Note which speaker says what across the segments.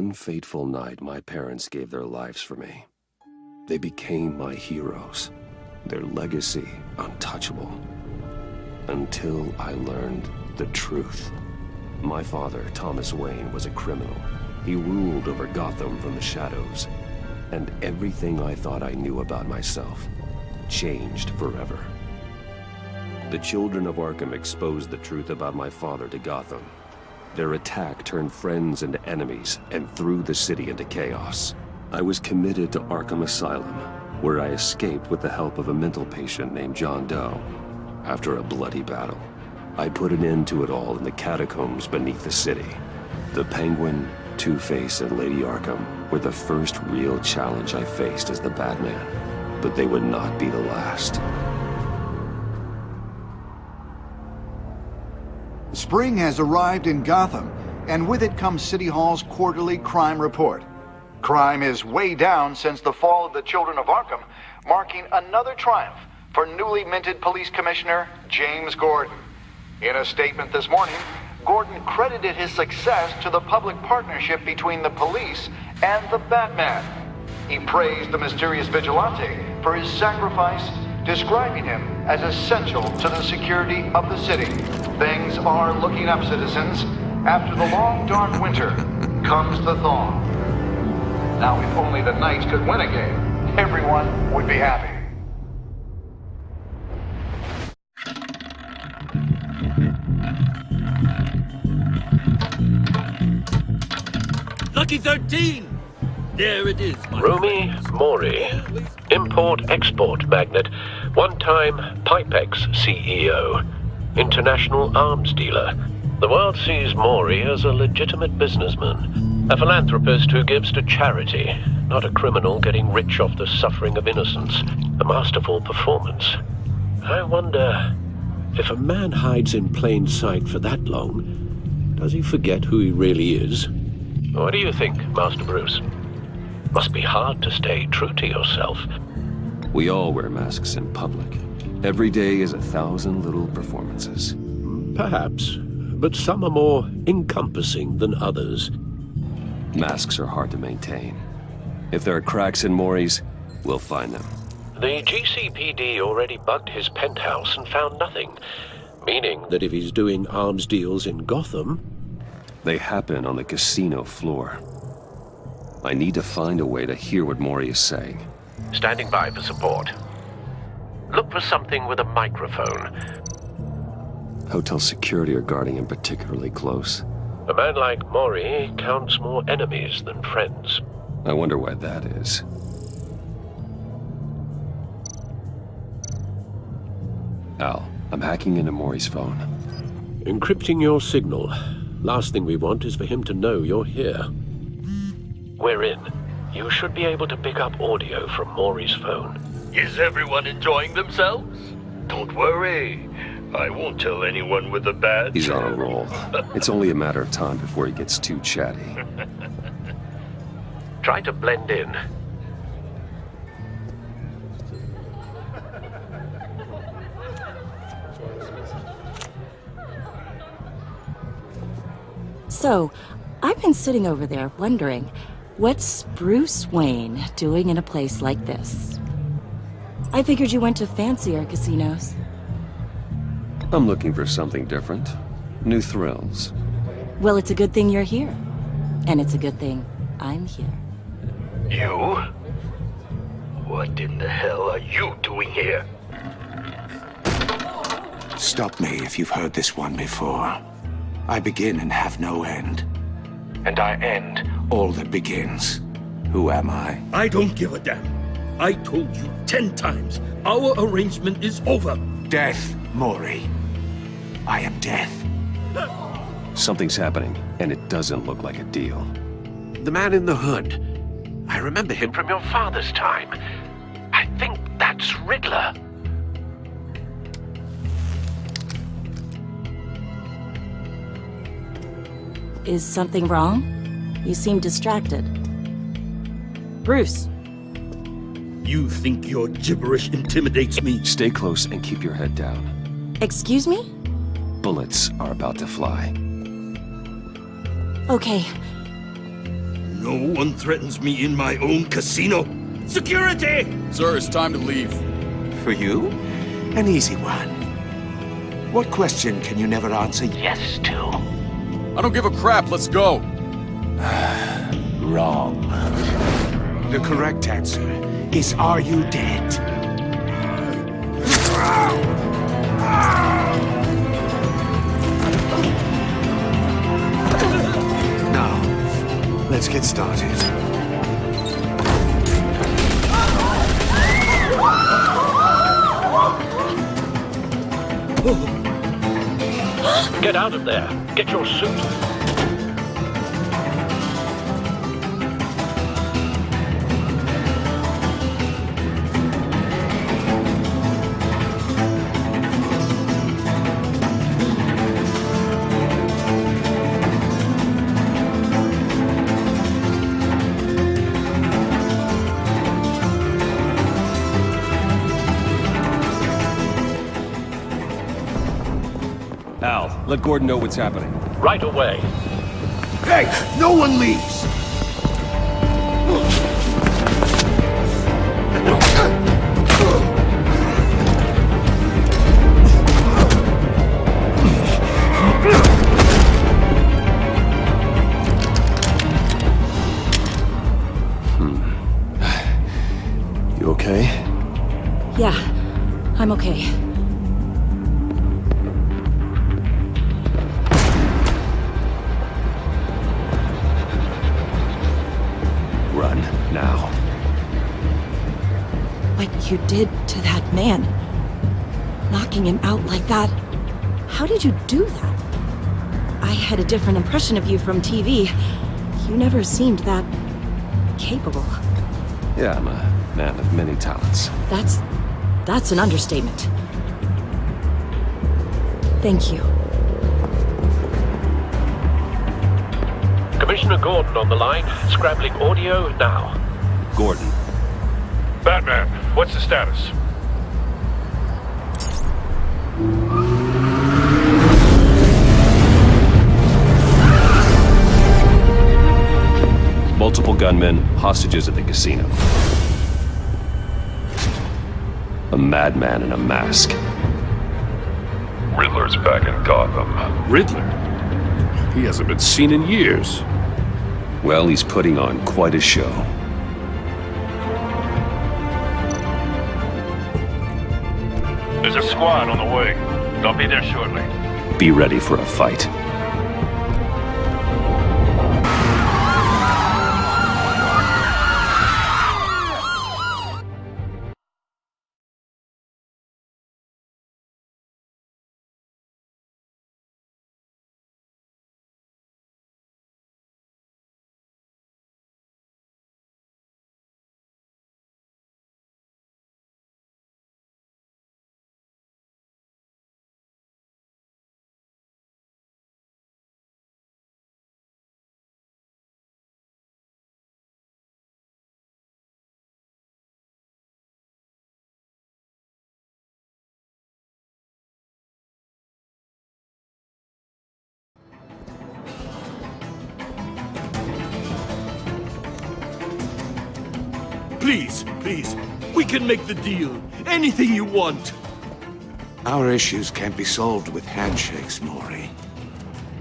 Speaker 1: one fateful night, my parents gave their lives for me. They became my heroes, their legacy untouchable. Until I learned the truth. My father, Thomas Wayne, was a criminal. He ruled over Gotham from the shadows. And everything I thought I knew about myself changed forever. The children of Arkham exposed the truth about my father to Gotham. Their attack turned friends into enemies and threw the city into chaos. I was committed to Arkham Asylum, where I escaped with the help of a mental patient named John Doe. After a bloody battle, I put an end to it all in the catacombs beneath the city. The Penguin, Two-Face, and Lady Arkham were the first real challenge I faced as the Batman, but they would not be the last.
Speaker 2: Spring has arrived in Gotham, and with it comes City Hall's quarterly crime report. Crime is way down since the fall of the Children of Arkham, marking another triumph for newly minted Police Commissioner James Gordon. In a statement this morning, Gordon credited his success to the public partnership between the police and the Batman. He praised the mysterious vigilante for his sacrifice, describing him as essential to the security of the city. Things are looking up, citizens. After the long, dark winter comes the thaw. Now, if only the Knights could win a game, everyone would be happy.
Speaker 3: Lucky 13! There it is, my
Speaker 4: Rumi
Speaker 3: friends.
Speaker 4: Mori, import-export magnate, one-time Pipex CEO, international arms dealer. The world sees Mori as a legitimate businessman, a philanthropist who gives to charity, not a criminal getting rich off the suffering of innocence. A masterful performance. I wonder, if a man hides in plain sight for that long, does he forget who he really is? What do you think, Master Bruce? Must be hard to stay true to yourself.
Speaker 1: We all wear masks in public. Every day is 1,000 little performances.
Speaker 4: Perhaps, but some are more encompassing than others.
Speaker 1: Masks are hard to maintain. If there are cracks in Mori's, we'll find them.
Speaker 4: The GCPD already bugged his penthouse and found nothing, meaning that if he's doing arms deals in Gotham...
Speaker 1: They happen on the casino floor. I need to find a way to hear what Mori is saying.
Speaker 4: Standing by for support. Look for something with a microphone.
Speaker 1: Hotel security are guarding him particularly close.
Speaker 4: A man like Mori counts more enemies than friends.
Speaker 1: I wonder why that is. Al, I'm hacking into Mori's phone.
Speaker 4: Encrypting your signal. Last thing we want is for him to know you're here. We're in. You should be able to pick up audio from Mori's phone.
Speaker 3: Is everyone enjoying themselves? Don't worry. I won't tell anyone with a bad...
Speaker 1: He's on a roll. It's only a matter of time before he gets too chatty.
Speaker 4: Try to blend in.
Speaker 5: So, I've been sitting over there wondering, what's Bruce Wayne doing in a place like this? I figured you went to fancier casinos.
Speaker 1: I'm looking for something different. New thrills.
Speaker 5: Well, it's a good thing you're here. And it's a good thing I'm here.
Speaker 3: You? What in the hell are you doing here?
Speaker 2: Stop me if you've heard this one before. I begin and have no end. And I end all that begins. Who am I?
Speaker 3: I don't give a damn. I told you 10 times. Our arrangement is over.
Speaker 2: Death, Mori. I am death.
Speaker 1: Something's happening, and it doesn't look like a deal.
Speaker 4: The man in the hood. I remember him from your father's time. I think that's Riddler.
Speaker 5: Is something wrong? You seem distracted. Bruce.
Speaker 3: You think your gibberish intimidates me?
Speaker 1: Stay close and keep your head down.
Speaker 5: Excuse me?
Speaker 1: Bullets are about to fly.
Speaker 5: Okay.
Speaker 3: No one threatens me in my own casino. Security!
Speaker 6: Sir, it's time to leave.
Speaker 7: For you? An easy one. What question can you never answer yes to?
Speaker 6: I don't give a crap, let's go.
Speaker 7: Wrong. The correct answer is, are you dead? Now, let's get started.
Speaker 4: Get out of there. Get your suit.
Speaker 1: Al, let Gordon know what's happening.
Speaker 4: Right away.
Speaker 7: Hey, no one leaves!
Speaker 1: You okay?
Speaker 5: Yeah, I'm okay.
Speaker 1: Run, now.
Speaker 5: What you did to that man. Knocking him out like that. How did you do that? I had a different impression of you from TV. You never seemed that capable.
Speaker 1: Yeah, I'm a man of many talents.
Speaker 5: That's an understatement. Thank you.
Speaker 4: Commissioner Gordon on the line. Scrambling audio now.
Speaker 1: Gordon.
Speaker 3: Batman, what's the status?
Speaker 1: Multiple gunmen, hostages at the casino. A madman in a mask.
Speaker 3: Riddler's back in Gotham.
Speaker 8: Riddler? He hasn't been seen in years.
Speaker 1: Well, he's putting on quite a show.
Speaker 3: There's a squad on the way. They'll be there shortly.
Speaker 1: Be ready for a fight.
Speaker 3: Please, we can make the deal. Anything you want.
Speaker 7: Our issues can't be solved with handshakes, Maury.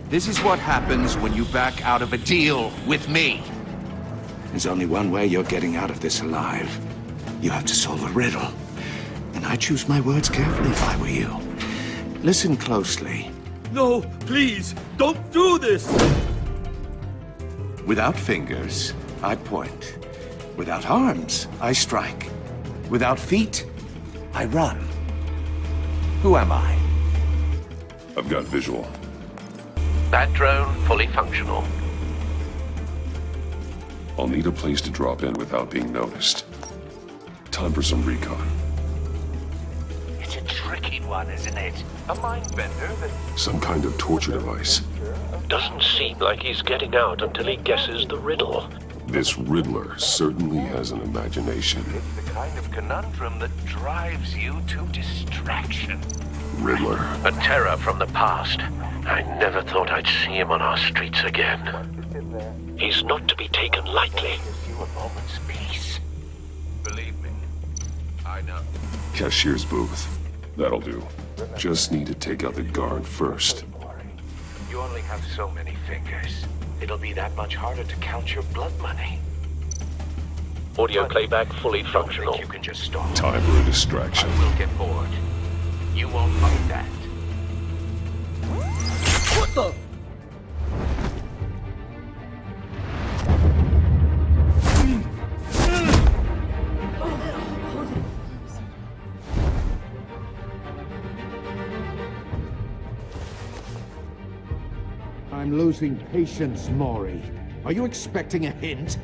Speaker 7: This is what happens when you back out of a deal with me. There's only one way you're getting out of this alive. You have to solve a riddle. And I choose my words carefully if I were you. Listen closely.
Speaker 3: No, please, don't do this!
Speaker 7: Without fingers, I point. Without arms, I strike. Without feet, I run. Who am I?
Speaker 8: I've got visual.
Speaker 4: Bat drone fully functional.
Speaker 8: I'll need a place to drop in without being noticed. Time for some recon.
Speaker 9: It's a tricky one, isn't it? A mind bender that...
Speaker 8: Some kind of torture device.
Speaker 4: Doesn't seem like he's getting out until he guesses the riddle.
Speaker 8: This Riddler certainly has an imagination.
Speaker 9: It's the kind of conundrum that drives you to distraction.
Speaker 8: Riddler.
Speaker 4: A terror from the past. I never thought I'd see him on our streets again. He's not to be taken lightly.
Speaker 9: Give you a moment's peace. Believe me, I know.
Speaker 8: Cashier's booth. That'll do. Just need to take out the guard first.
Speaker 9: You only have so many fingers. It'll be that much harder to count your blood money.
Speaker 4: Audio playback fully
Speaker 9: Don't
Speaker 4: functional.
Speaker 9: think you can just stop.
Speaker 8: Time for a distraction.
Speaker 9: I will get bored. You won't like that.
Speaker 5: What the?
Speaker 7: I'm losing patience, Maury. Are you expecting a hint?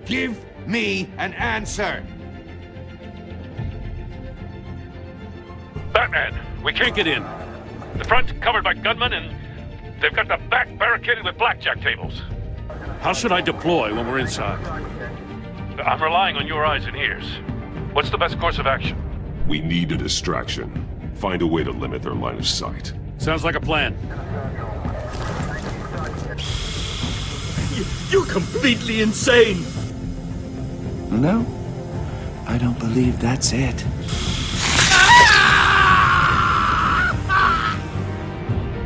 Speaker 7: Give me an answer!
Speaker 10: Batman, we can't get in. The front's covered by gunmen, and they've got the back barricaded with blackjack tables. How should I deploy when we're inside? I'm relying on your eyes and ears. What's the best course of action?
Speaker 8: We need a distraction. Find a way to limit their line of sight.
Speaker 10: Sounds like a plan. You're completely insane!
Speaker 7: No, I don't believe that's it.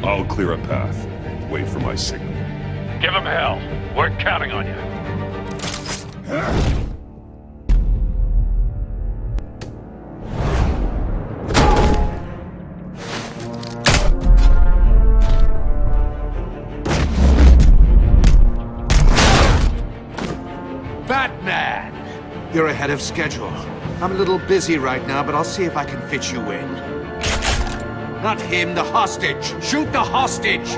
Speaker 8: I'll clear a path. Wait for my signal.
Speaker 10: Give him hell. We're counting on you.
Speaker 7: Batman! You're ahead of schedule. I'm a little busy right now, but I'll see if I can fit you in. Not him, the hostage! Shoot the hostage!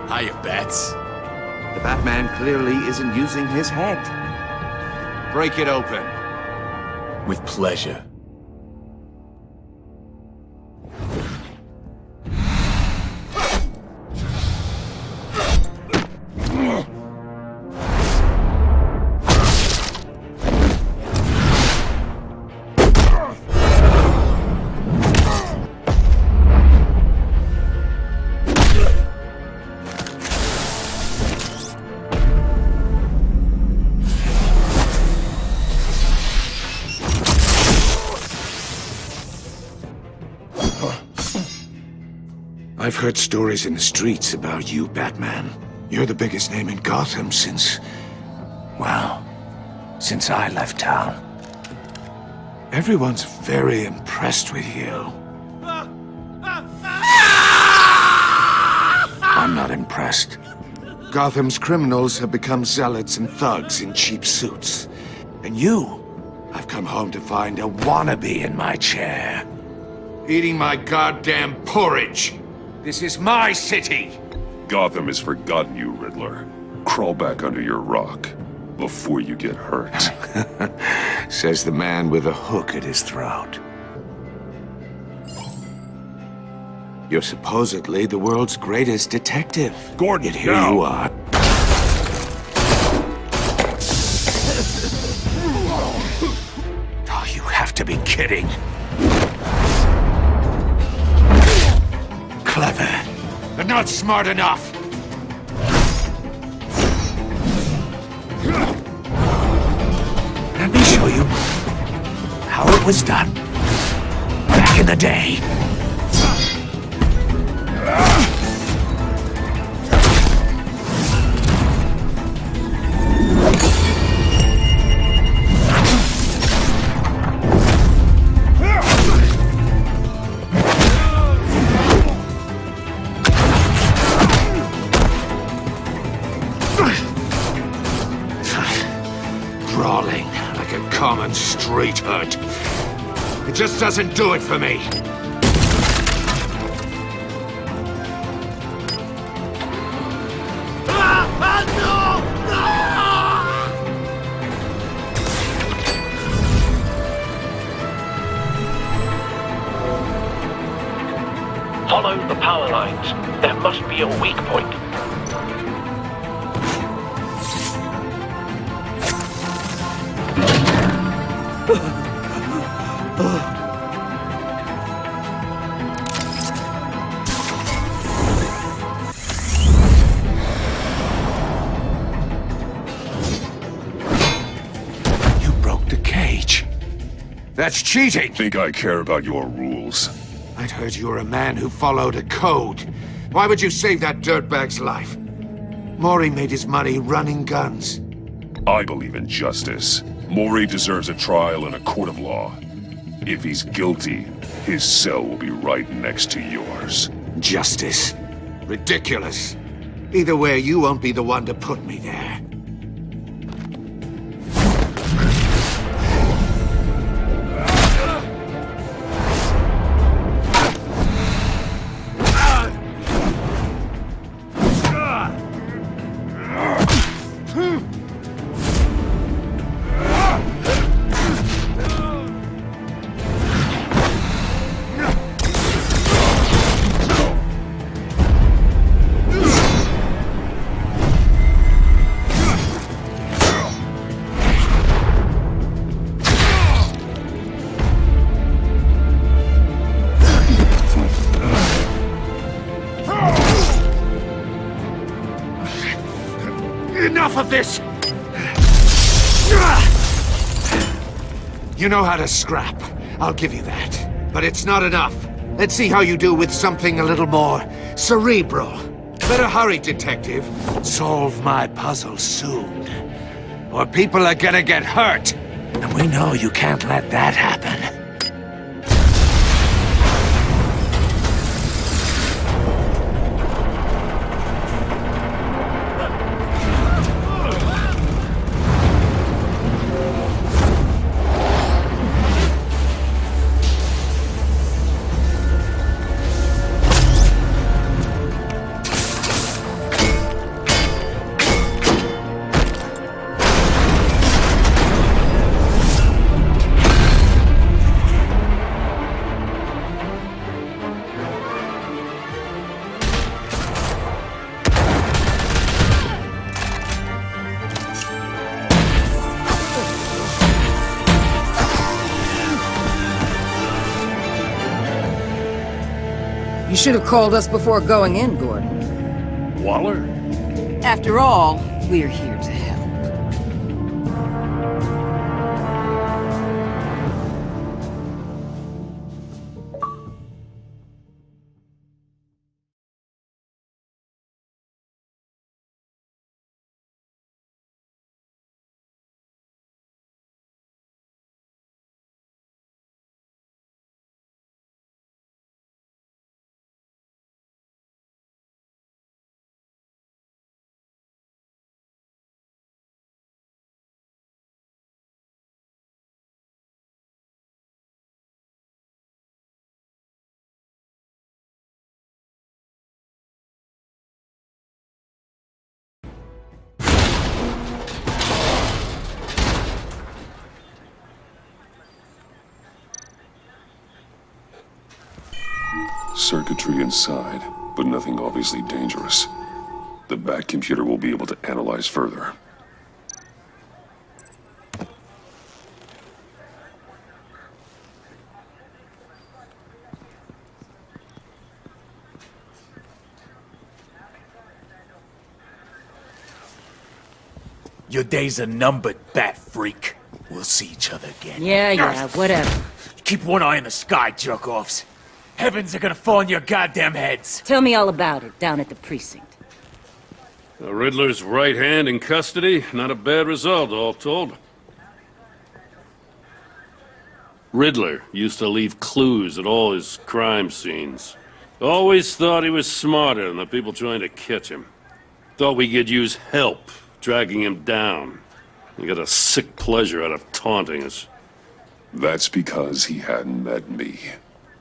Speaker 6: Hiya, Bats.
Speaker 7: The Batman clearly isn't using his head. Break it open.
Speaker 6: With pleasure.
Speaker 7: I've heard stories in the streets about you, Batman. You're the biggest name in Gotham since... well, since I left town. Everyone's very impressed with you. I'm not impressed. Gotham's criminals have become zealots and thugs in cheap suits. And you, I've come home to find a wannabe in my chair. Eating my goddamn porridge. This is my city!
Speaker 8: Gotham has forgotten you, Riddler. Crawl back under your rock before you get hurt.
Speaker 7: Says the man with a hook at his throat. You're supposedly the world's greatest detective.
Speaker 8: Gordon,
Speaker 7: Yet here
Speaker 8: now.
Speaker 7: you are. Oh, you have to be kidding. Clever, but not smart enough. Let me show you how it was done back in the day. Brawling like a common street hood. It just doesn't do it for me.
Speaker 4: power lines. There must be a weak point.
Speaker 7: You broke the cage. That's cheating!
Speaker 8: Think I care about your rules?
Speaker 7: I'd heard you were a man who followed a code. Why would you save that dirtbag's life? Maury made his money running guns.
Speaker 8: I believe in justice. Maury deserves a trial in a court of law. If he's guilty, his cell will be right next to yours.
Speaker 7: Justice? Ridiculous. Either way, you won't be the one to put me there. Enough of this! You know how to scrap. I'll give you that. But it's not enough. Let's see how you do with something a little more cerebral. Better hurry, detective. Solve my puzzle soon. Or people are gonna get hurt. And we know you can't let that happen.
Speaker 11: You should have called us before going in, Gordon.
Speaker 10: Waller?
Speaker 11: After all, we're here to help.
Speaker 8: Circuitry inside, but nothing obviously dangerous. The back computer will be able to analyze further.
Speaker 6: Your days are numbered, bat freak. We'll see each other again.
Speaker 11: Yeah, whatever.
Speaker 6: Keep one eye in the sky, jerk-offs. Heavens are gonna fall on your goddamn heads.
Speaker 11: Tell me all about it down at the precinct.
Speaker 10: The Riddler's right hand in custody. Not a bad result, all told. Riddler used to leave clues at all his crime scenes. Always thought he was smarter than the people trying to catch him. Thought we could use help dragging him down. He got a sick pleasure out of taunting us.
Speaker 8: That's because he hadn't met me.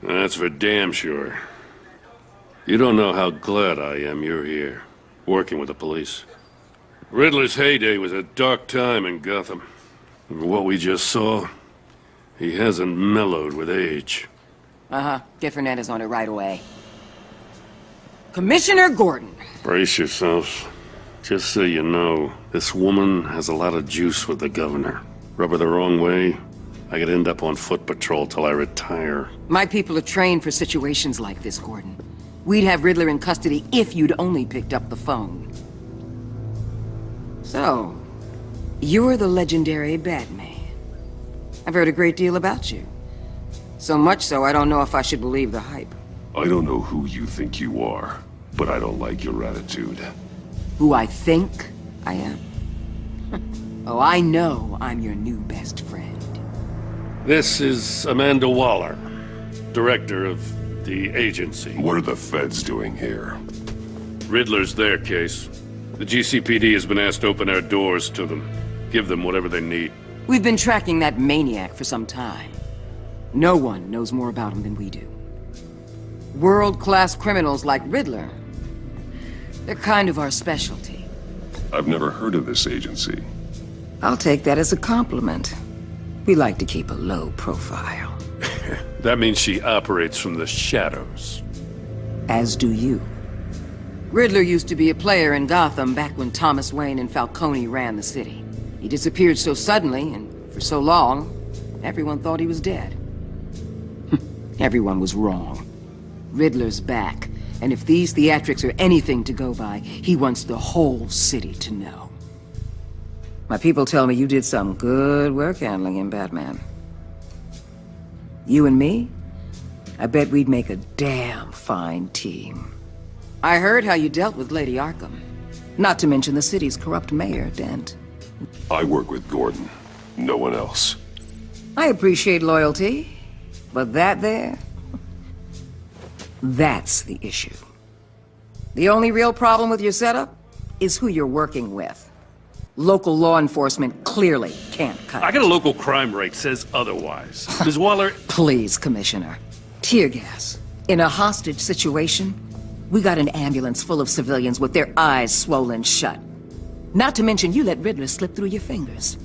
Speaker 10: That's for damn sure. You don't know how glad I am you're here, working with the police. Riddler's heyday was a dark time in Gotham. And what we just saw, he hasn't mellowed with age.
Speaker 11: Uh-huh. Get Fernandez on it right away. Commissioner Gordon.
Speaker 10: Brace yourselves. Just so you know, this woman has a lot of juice with the governor. Rub her the wrong way, I could end up on foot patrol till I retire.
Speaker 11: My people are trained for situations like this, Gordon. We'd have Riddler in custody if you'd only picked up the phone. So, you're the legendary Batman. I've heard a great deal about you. So much so, I don't know if I should believe the hype.
Speaker 8: I don't know who you think you are, but I don't like your attitude.
Speaker 11: Who I think I am? Oh, I know I'm your new best friend.
Speaker 10: This is Amanda Waller, director of the agency.
Speaker 8: What are the feds doing here?
Speaker 10: Riddler's their case. The GCPD has been asked to open our doors to them. Give them whatever they need.
Speaker 11: We've been tracking that maniac for some time. No one knows more about him than we do. World-class criminals like Riddler. They're kind of our specialty.
Speaker 8: I've never heard of this agency.
Speaker 11: I'll take that as a compliment. We like to keep a low profile.
Speaker 10: That means she operates from the shadows.
Speaker 11: As do you. Riddler used to be a player in Gotham back when Thomas Wayne and Falcone ran the city. He disappeared so suddenly, and for so long, everyone thought he was dead. Everyone was wrong. Riddler's back, and if these theatrics are anything to go by, he wants the whole city to know. My people tell me you did some good work handling him, Batman. You and me? I bet we'd make a damn fine team. I heard how you dealt with Lady Arkham. Not to mention the city's corrupt mayor, Dent.
Speaker 8: I work with Gordon. No one else.
Speaker 11: I appreciate loyalty, but that there... that's the issue. The only real problem with your setup is who you're working with. Local law enforcement clearly can't cut
Speaker 10: I
Speaker 11: it.
Speaker 10: got a local crime rate says otherwise. Ms. Waller...
Speaker 11: Please, Commissioner. Tear gas. In a hostage situation, we got an ambulance full of civilians with their eyes swollen shut. Not to mention you let Riddler slip through your fingers.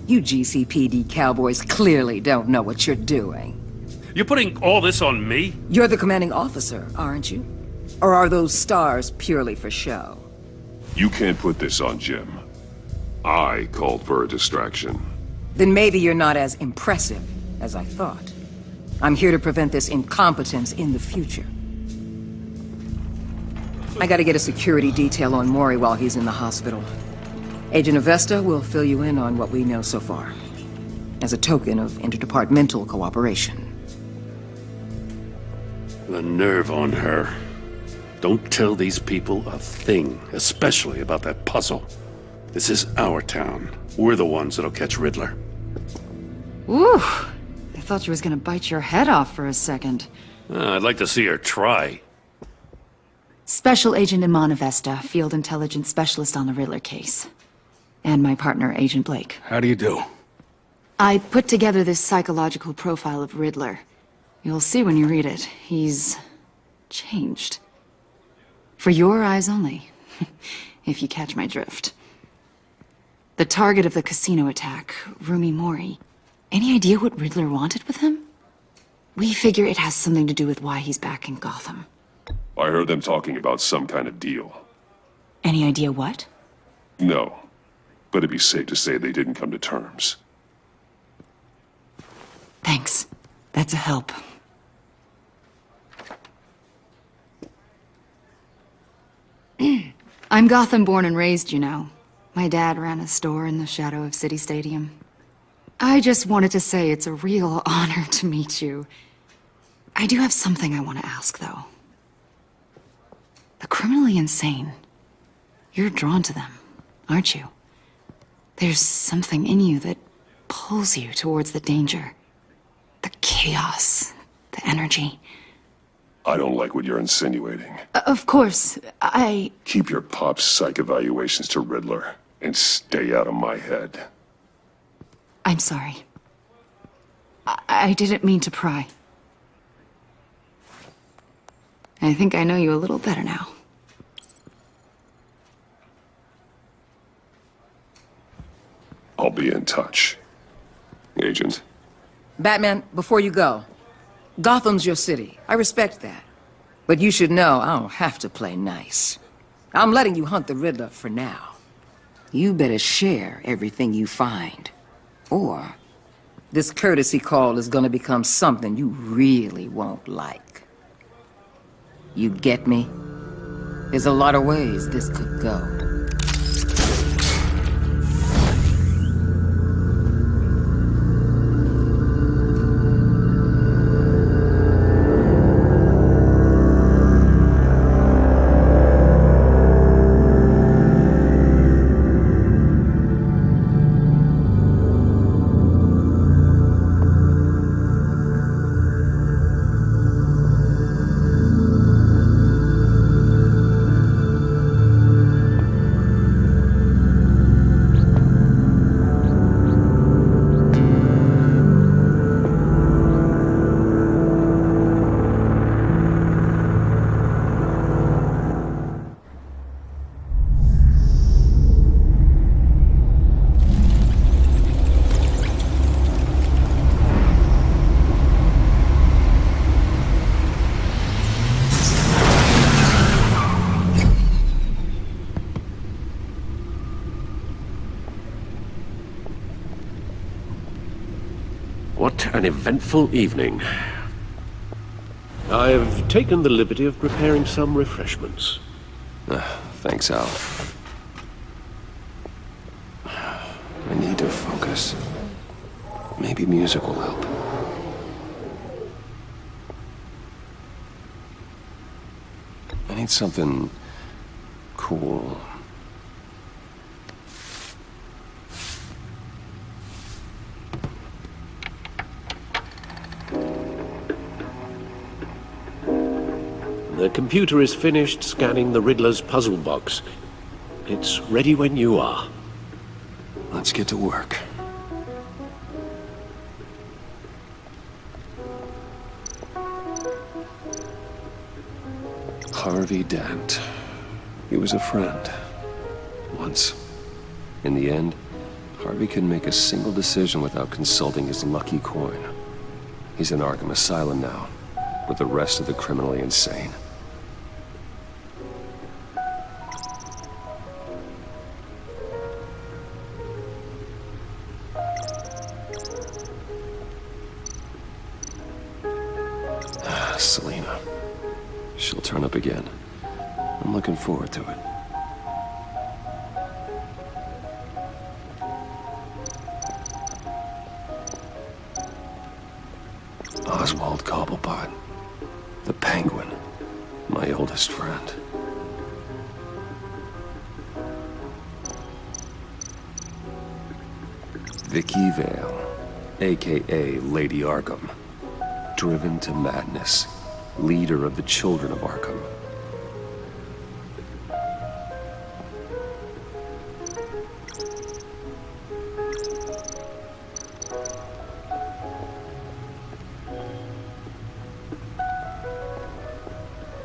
Speaker 11: You GCPD cowboys clearly don't know what you're doing.
Speaker 10: You're putting all this on me?
Speaker 11: You're the commanding officer, aren't you? Or are those stars purely for show?
Speaker 8: You can't put this on Jim. I called for a distraction.
Speaker 11: Then maybe you're not as impressive as I thought. I'm here to prevent this incompetence in the future. I gotta get a security detail on Maury while he's in the hospital. Agent Avesta will fill you in on what we know so far, as a token of interdepartmental cooperation.
Speaker 10: The nerve on her. Don't tell these people a thing, especially about that puzzle. This is our town. We're the ones that'll catch Riddler.
Speaker 12: Woo! I thought you was gonna bite your head off for a second.
Speaker 10: I'd like to see her try.
Speaker 12: Special Agent Iman Avesta, Field Intelligence Specialist on the Riddler case. And my partner, Agent Blake.
Speaker 6: How do you do?
Speaker 12: I put together this psychological profile of Riddler. You'll see when you read it. He's... changed. For your eyes only. If you catch my drift. The target of the casino attack, Rumi Mori. Any idea what Riddler wanted with him? We figure it has something to do with why he's back in Gotham.
Speaker 8: I heard them talking about some kind of deal.
Speaker 12: Any idea what?
Speaker 8: No, but it'd be safe to say they didn't come to terms.
Speaker 12: Thanks. That's a help. I'm Gotham born and raised, you know. My dad ran a store in the shadow of City Stadium. I just wanted to say it's a real honor to meet you. I do have something I want to ask, though. The criminally insane. You're drawn to them, aren't you? There's something in you that pulls you towards the danger. The chaos, the energy.
Speaker 8: I don't like what you're insinuating.
Speaker 12: Of course,
Speaker 8: Keep your pop psych evaluations to Riddler and stay out of my head.
Speaker 12: I'm sorry. I didn't mean to pry. I think I know you a little better now.
Speaker 8: I'll be in touch. Agent?
Speaker 11: Batman, before you go, Gotham's your city. I respect that. But you should know I don't have to play nice. I'm letting you hunt the Riddler for now. You better share everything you find. Or this courtesy call is gonna become something you really won't like. You get me? There's a lot of ways this could go.
Speaker 4: What an eventful evening. I've taken the liberty of preparing some refreshments.
Speaker 1: Thanks, Al. I need to focus. Maybe music will help. I need something cool.
Speaker 4: The computer is finished scanning the Riddler's puzzle box. It's ready when you are.
Speaker 1: Let's get to work. Harvey Dent. He was a friend. Once. In the end, Harvey couldn't make a single decision without consulting his lucky coin. He's in Arkham Asylum now, with the rest of the criminally insane. Selena. She'll turn up again. I'm looking forward to it. Oswald Cobblepot. The Penguin. My oldest friend. Vicky Vale, a.k.a. Lady Arkham. Driven to madness. Leader of the Children of Arkham.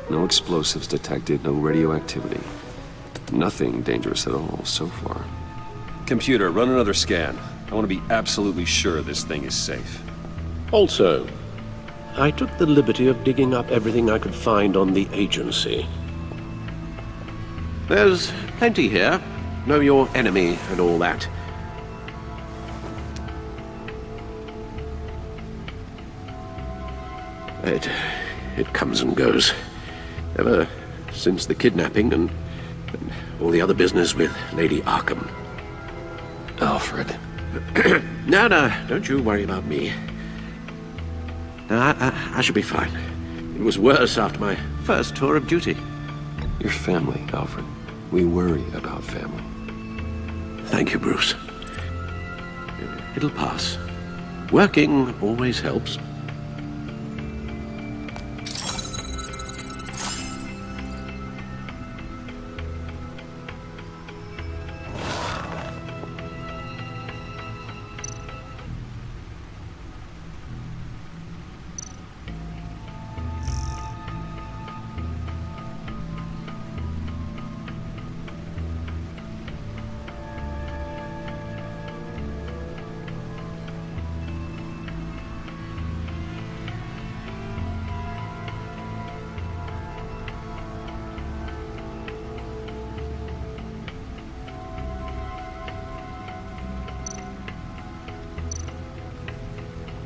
Speaker 1: No explosives detected, no radioactivity. Nothing dangerous at all so far. Computer, run another scan. I want to be absolutely sure this thing is safe.
Speaker 4: Also, I took the liberty of digging up everything I could find on the agency. There's plenty here. Know your enemy and all that. It comes and goes. Ever since the kidnapping and all the other business with Lady Arkham.
Speaker 1: Alfred.
Speaker 4: No, don't you worry about me. No, I should be fine. It was worse after my first tour of duty.
Speaker 1: Your family, Alfred. We worry about family.
Speaker 4: Thank you, Bruce. It'll pass. Working always helps.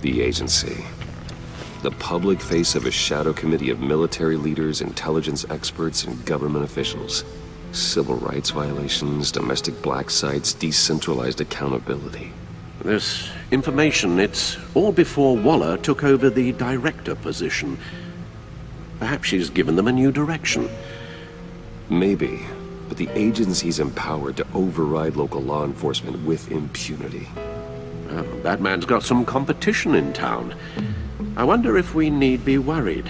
Speaker 1: The agency. The public face of a shadow committee of military leaders, intelligence experts, and government officials. Civil rights violations, domestic black sites, decentralized accountability.
Speaker 4: This information, it's all before Waller took over the director position. Perhaps she's given them a new direction.
Speaker 1: Maybe, but the agency's empowered to override local law enforcement with impunity.
Speaker 4: Oh, Batman's got some competition in town. I wonder if we need be worried.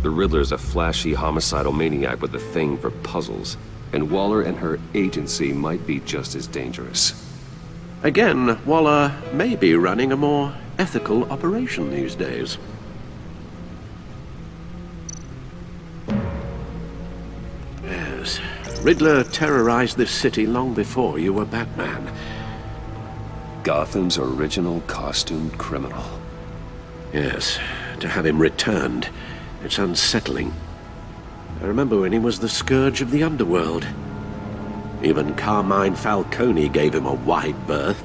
Speaker 1: The Riddler's a flashy homicidal maniac with a thing for puzzles, and Waller and her agency might be just as dangerous.
Speaker 4: Again, Waller may be running a more ethical operation these days. Yes, Riddler terrorized this city long before you were Batman.
Speaker 1: Gotham's original costumed criminal.
Speaker 4: Yes, to have him returned, it's unsettling. I remember when he was the scourge of the underworld. Even Carmine Falcone gave him a wide berth.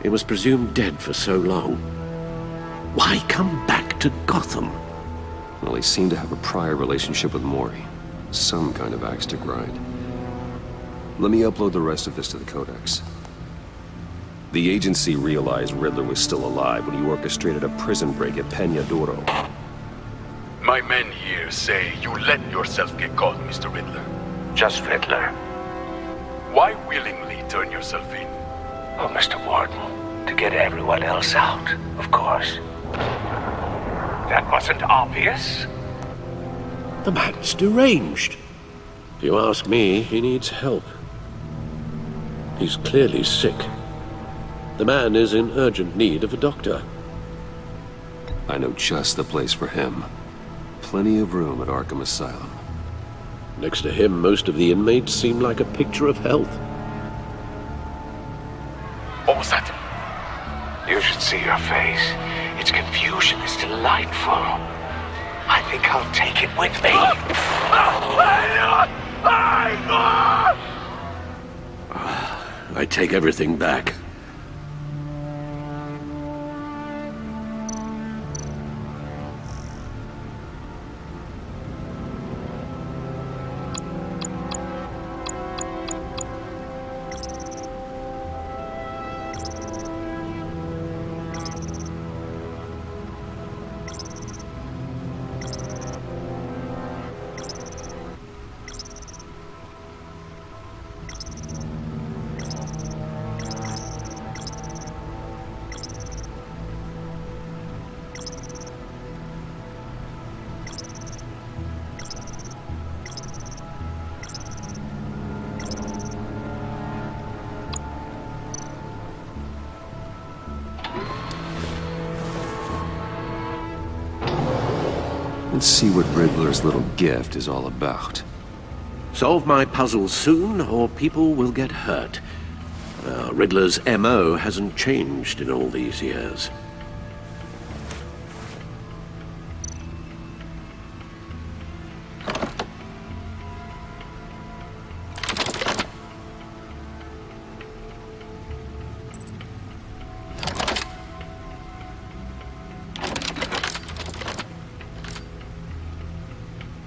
Speaker 4: He was presumed dead for so long. Why come back to Gotham?
Speaker 1: Well, he seemed to have a prior relationship with Mori. Some kind of axe to grind. Let me upload the rest of this to the Codex. The agency realized Riddler was still alive when he orchestrated a prison break at Peña Duro.
Speaker 13: My men here say you let yourself get caught, Mr. Riddler.
Speaker 9: Just Riddler.
Speaker 13: Why willingly turn yourself in?
Speaker 9: Oh, Mr. Warden, to get everyone else out, of course. That wasn't obvious?
Speaker 4: The man's deranged. If you ask me, he needs help. He's clearly sick. The man is in urgent need of a doctor.
Speaker 1: I know just the place for him. Plenty of room at Arkham Asylum.
Speaker 4: Next to him, most of the inmates seem like a picture of health.
Speaker 13: What was that?
Speaker 9: You should see your face. Its confusion is delightful. I think I'll take it with me.
Speaker 4: I take everything back.
Speaker 1: Let's see what Riddler's little gift is all about.
Speaker 4: Solve my puzzle soon, or people will get hurt. Riddler's M.O. hasn't changed in all these years.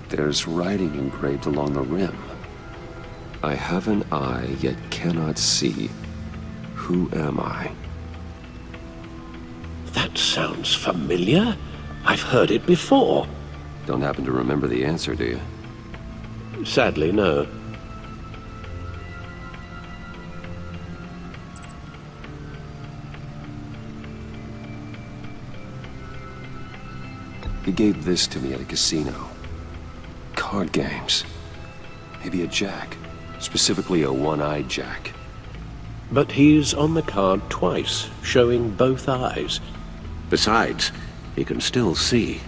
Speaker 1: There's writing engraved along the rim. I have an eye, yet cannot see. Who am I?
Speaker 4: That sounds familiar. I've heard it before.
Speaker 1: Don't happen to remember the answer, do you?
Speaker 4: Sadly, no.
Speaker 1: He gave this to me at a casino. Card games. Maybe a jack. Specifically a one-eyed jack.
Speaker 4: But he's on the card twice, showing both eyes. Besides, he can still see.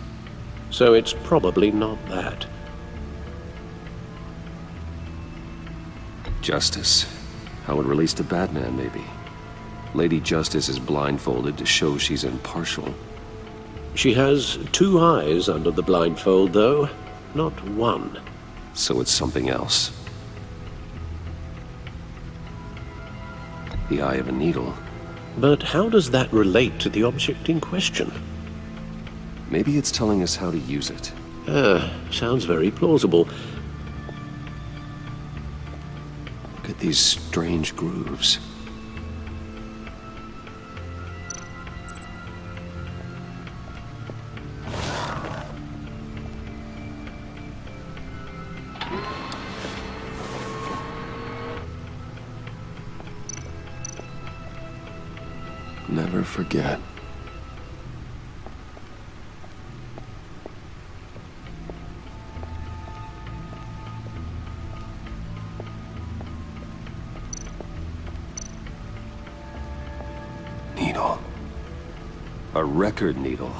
Speaker 4: So it's probably not that.
Speaker 1: Justice. How it relates to Batman, maybe. Lady Justice is blindfolded to show she's impartial.
Speaker 4: She has two eyes under the blindfold, though. Not one.
Speaker 1: So it's something else. The eye of a needle.
Speaker 14: But how does that relate to the object in question?
Speaker 1: Maybe it's telling us how to use it.
Speaker 14: Sounds very plausible.
Speaker 1: Look at these strange grooves. Never forget. Needle. A record needle.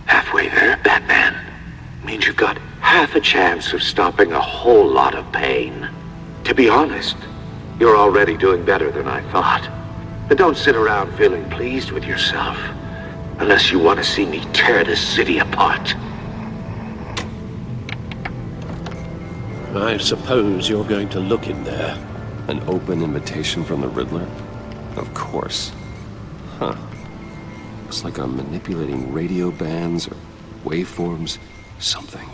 Speaker 9: Halfway there, Batman. Means you've got half a chance of stopping a whole lot of pain. To be honest, you're already doing better than I thought. But don't sit around feeling pleased with yourself, unless you want to see me tear this city apart.
Speaker 14: I suppose you're going to look in there.
Speaker 1: An open invitation from the Riddler? Of course. Huh. Looks like I'm manipulating radio bands or waveforms, something.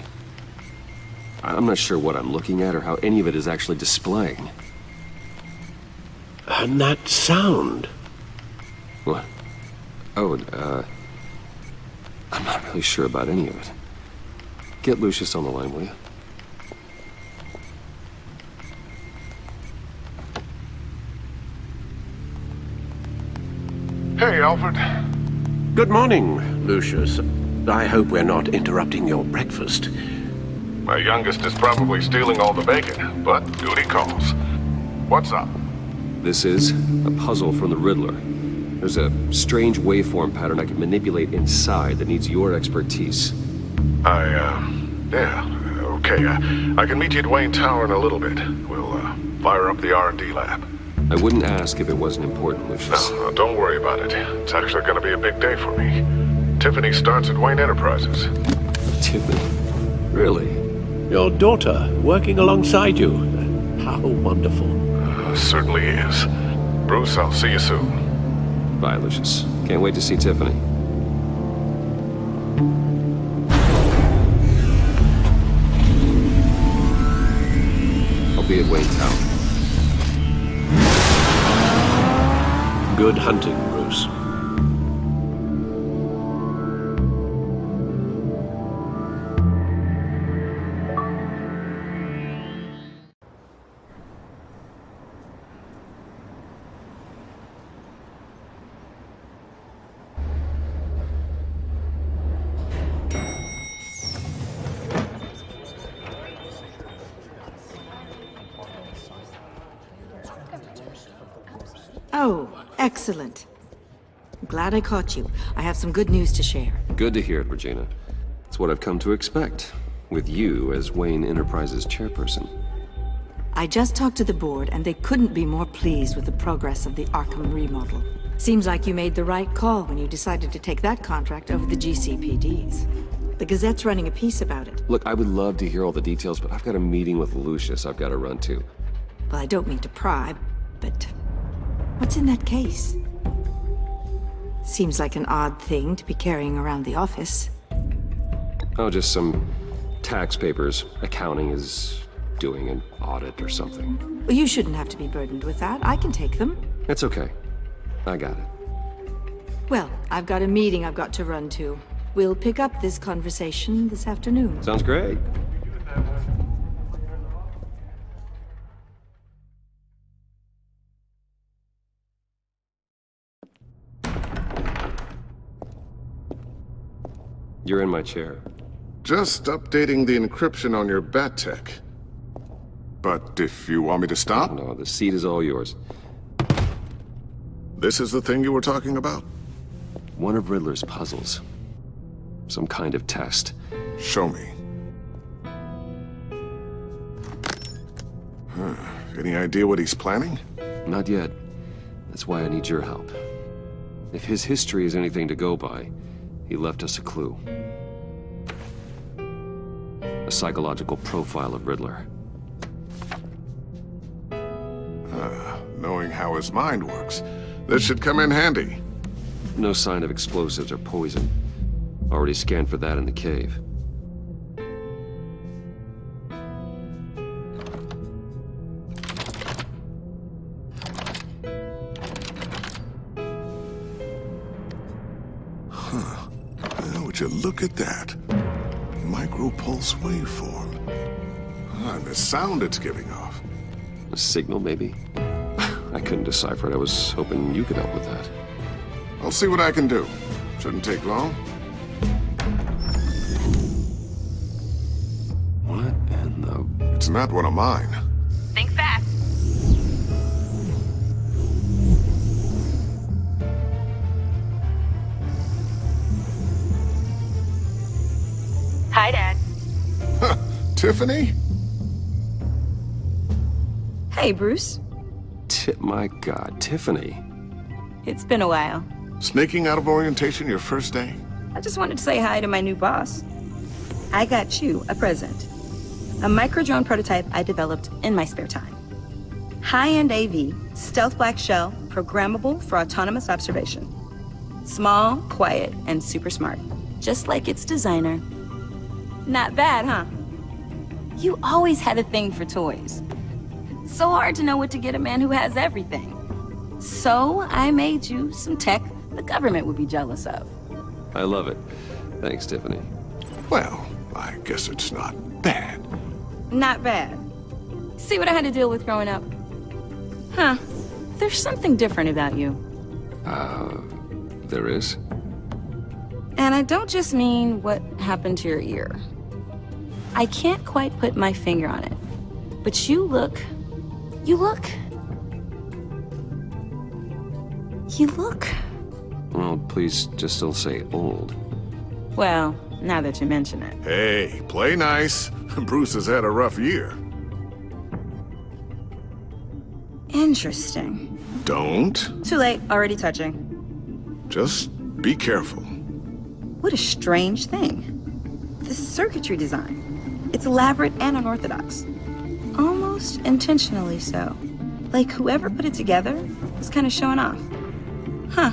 Speaker 1: I'm not sure what I'm looking at or how any of it is actually displaying.
Speaker 14: And that sound?
Speaker 1: What? Oh, I'm not really sure about any of it. Get Lucius on the line, will you?
Speaker 15: Hey, Alfred.
Speaker 14: Good morning, Lucius. I hope we're not interrupting your breakfast.
Speaker 15: My youngest is probably stealing all the bacon, but duty calls. What's up?
Speaker 1: This is a puzzle from the Riddler. There's a strange waveform pattern I can manipulate inside that needs your expertise.
Speaker 15: Yeah, okay. I can meet you at Wayne Tower in a little bit. We'll, fire up the R&D lab.
Speaker 1: I wouldn't ask if it wasn't important, Lucius.
Speaker 15: No, don't worry about it. It's actually gonna be a big day for me. Tiffany starts at Wayne Enterprises.
Speaker 1: Tiffany? Really?
Speaker 14: Your daughter, working alongside you. How wonderful.
Speaker 15: Certainly is. Bruce, I'll see you soon.
Speaker 1: Bye, Lucius. Can't wait to see Tiffany. I'll be at Wayne Tower.
Speaker 14: Good hunting, Bruce.
Speaker 16: Oh, excellent. I'm glad I caught you. I have some good news to share.
Speaker 1: Good to hear it, Regina. It's what I've come to expect, with you as Wayne Enterprises chairperson.
Speaker 16: I just talked to the board, and they couldn't be more pleased with the progress of the Arkham remodel. Seems like you made the right call when you decided to take that contract over the GCPD's. The Gazette's running a piece about it.
Speaker 1: Look, I would love to hear all the details, but I've got a meeting with Lucius I've got to run to.
Speaker 16: Well, I don't mean to pry, but what's in that case? Seems like an odd thing to be carrying around the office.
Speaker 1: Oh, just some tax papers. Accounting is doing an audit or something.
Speaker 16: Well, you shouldn't have to be burdened with that. I can take them.
Speaker 1: It's okay. I got it.
Speaker 16: Well, I've got a meeting I've got to run to. We'll pick up this conversation this afternoon.
Speaker 1: Sounds great. You're in my chair.
Speaker 15: Just updating the encryption on your bat tech. But if you want me to stop?
Speaker 1: No, the seat is all yours.
Speaker 15: This is the thing you were talking about?
Speaker 1: One of Riddler's puzzles. Some kind of test.
Speaker 15: Show me. Any idea what he's planning?
Speaker 1: Not yet. That's why I need your help. If his history is anything to go by, he left us a clue. A psychological profile of Riddler.
Speaker 15: knowing how his mind works. This should come in handy.
Speaker 1: No sign of explosives or poison. Already scanned for that in the cave.
Speaker 15: Huh. Now, would you look at that? Micropulse waveform. And the sound it's giving off.
Speaker 1: A signal, maybe? I couldn't decipher it. I was hoping you could help with that.
Speaker 15: I'll see what I can do. Shouldn't take long.
Speaker 1: What in the...
Speaker 15: It's not one of mine.
Speaker 17: Think fast. Hi, Dad.
Speaker 15: Huh, Tiffany?
Speaker 5: Hey, Bruce.
Speaker 1: My God, Tiffany.
Speaker 5: It's been a while.
Speaker 15: Sneaking out of orientation your first day?
Speaker 5: I just wanted to say hi to my new boss. I got you a present. A micro-drone prototype I developed in my spare time. High-end AV, stealth black shell, programmable for autonomous observation. Small, quiet, and super smart. Just like its designer. Not bad, huh? You always had a thing for toys. So hard to know what to get a man who has everything. So I made you some tech the government would be jealous of.
Speaker 1: I love it. Thanks, Tiffany.
Speaker 15: Well, I guess it's not bad.
Speaker 5: Not bad. See what I had to deal with growing up? Huh. There's something different about you.
Speaker 1: There is?
Speaker 5: And I don't just mean what happened to your ear. I can't quite put my finger on it. But you look...
Speaker 1: Well, please just don't say old.
Speaker 5: Well, now that you mention it.
Speaker 15: Hey, play nice. Bruce has had a rough year.
Speaker 5: Interesting.
Speaker 15: Don't.
Speaker 5: Too late, already touching.
Speaker 15: Just be careful.
Speaker 5: What a strange thing. The circuitry design. It's elaborate and unorthodox. Almost intentionally so. Like whoever put it together was kind of showing off. Huh.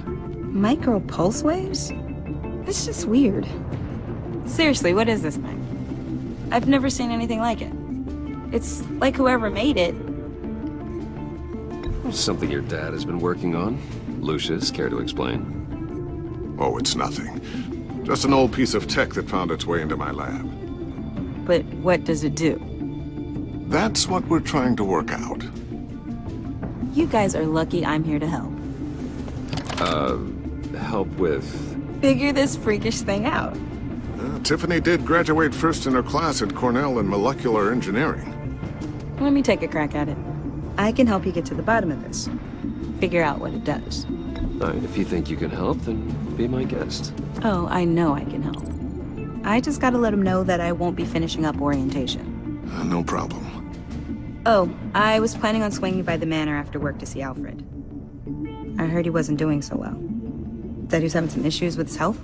Speaker 5: Micro pulse waves? It's just weird. Seriously, what is this thing? I've never seen anything like it. It's like whoever made it.
Speaker 1: Something your dad has been working on. Lucius, care to explain?
Speaker 15: Oh, it's nothing. Just an old piece of tech that found its way into my lab.
Speaker 5: But what does it do?
Speaker 15: That's what we're trying to work out.
Speaker 5: You guys are lucky I'm here to help.
Speaker 1: Help with...
Speaker 5: Figure this freakish thing out.
Speaker 15: Tiffany did graduate first in her class at Cornell in molecular engineering.
Speaker 5: Let me take a crack at it. I can help you get to the bottom of this. Figure out what it does.
Speaker 1: All right, if you think you can help, then be my guest.
Speaker 5: Oh, I know I can help. I just gotta let him know that I won't be finishing up orientation.
Speaker 15: No problem.
Speaker 5: Oh, I was planning on swinging by the manor after work to see Alfred. I heard he wasn't doing so well. Said he was having some issues with his health.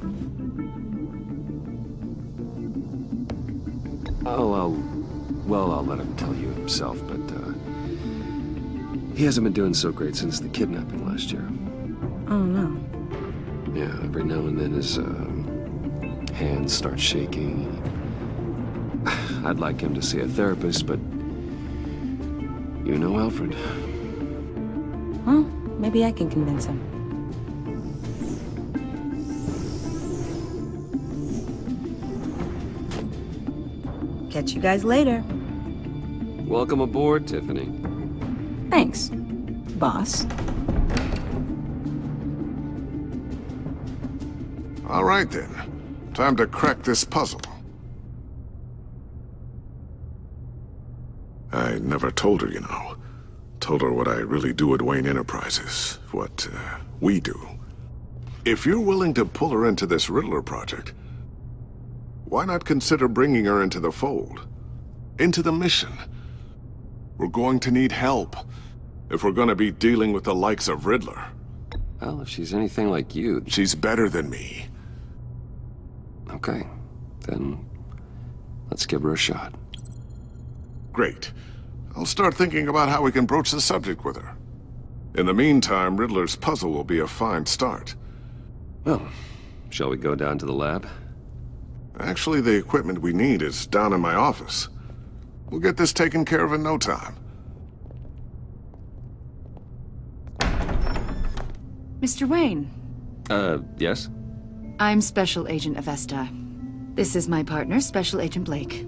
Speaker 1: I'll let him tell you himself, but, he hasn't been doing so great since the kidnapping last year.
Speaker 5: Oh, no.
Speaker 1: Yeah, every now and then his, hands start shaking. I'd like him to see a therapist, but... You know Alfred.
Speaker 5: Well, maybe I can convince him. Catch you guys later.
Speaker 1: Welcome aboard, Tiffany.
Speaker 5: Thanks, boss.
Speaker 15: All right, then. Time to crack this puzzle. I never told her, you know. Told her what I really do at Wayne Enterprises. What, we do. If you're willing to pull her into this Riddler project, why not consider bringing her into the fold? Into the mission? We're going to need help if we're going to be dealing with the likes of Riddler.
Speaker 1: Well, if she's anything like you...
Speaker 15: She's better than me.
Speaker 1: Okay, then let's give her a shot.
Speaker 15: Great. I'll start thinking about how we can broach the subject with her. In the meantime, Riddler's puzzle will be a fine start.
Speaker 1: Well, shall we go down to the lab?
Speaker 15: Actually, the equipment we need is down in my office. We'll get this taken care of in no time.
Speaker 12: Mr. Wayne.
Speaker 1: Yes?
Speaker 12: I'm Special Agent Avesta. This is my partner, Special Agent Blake.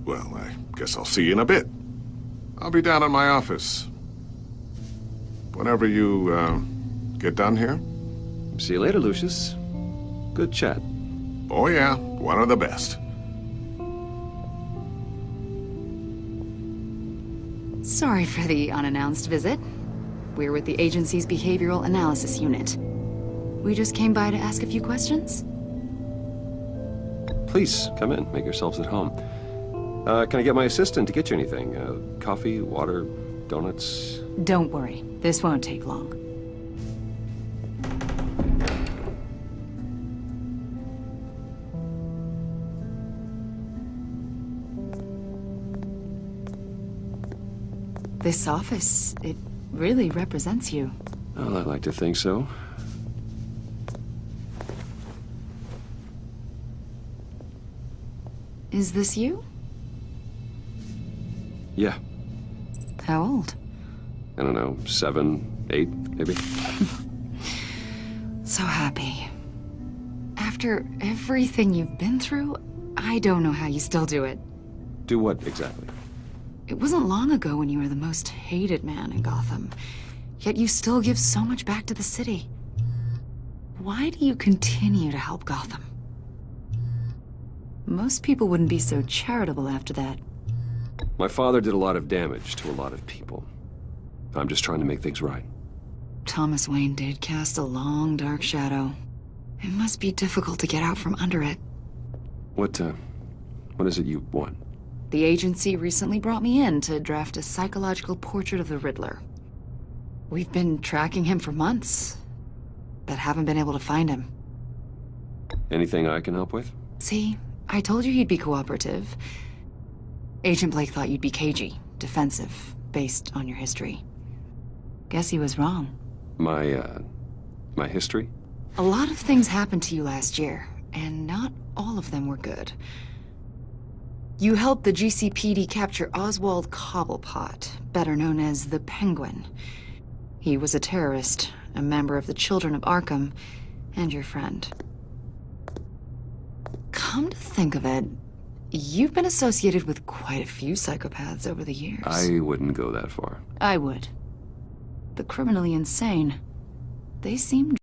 Speaker 15: Well, I guess I'll see you in a bit. I'll be down in my office. Whenever you, get done here.
Speaker 1: See you later, Lucius. Good chat.
Speaker 15: Oh yeah, one of the best.
Speaker 12: Sorry for the unannounced visit. We're with the agency's Behavioral Analysis Unit. We just came by to ask a few questions.
Speaker 1: Please, come in. Make yourselves at home. Can I get my assistant to get you anything? Coffee, water, donuts?
Speaker 12: Don't worry. This won't take long. This office, it really represents you.
Speaker 1: Well, I'd like to think so.
Speaker 12: Is this you?
Speaker 1: Yeah.
Speaker 12: How old?
Speaker 1: I don't know, 7, 8, maybe?
Speaker 12: So happy. After everything you've been through, I don't know how you still do it.
Speaker 1: Do what, exactly?
Speaker 12: It wasn't long ago when you were the most hated man in Gotham, yet you still give so much back to the city. Why do you continue to help Gotham? Most people wouldn't be so charitable after that.
Speaker 1: My father did a lot of damage to a lot of people. I'm just trying to make things right.
Speaker 12: Thomas Wayne did cast a long, dark shadow. It must be difficult to get out from under it.
Speaker 1: What is it you want?
Speaker 12: The agency recently brought me in to draft a psychological portrait of the Riddler. We've been tracking him for months, but haven't been able to find him.
Speaker 1: Anything I can help with?
Speaker 12: See, I told you he'd be cooperative. Agent Blake thought you'd be cagey, defensive, based on your history. Guess he was wrong.
Speaker 1: My history?
Speaker 12: A lot of things happened to you last year, and not all of them were good. You helped the GCPD capture Oswald Cobblepot, better known as the Penguin. He was a terrorist, a member of the Children of Arkham, and your friend. Come to think of it, you've been associated with quite a few psychopaths over the years.
Speaker 1: I wouldn't go that far.
Speaker 12: I would. The criminally insane. They seem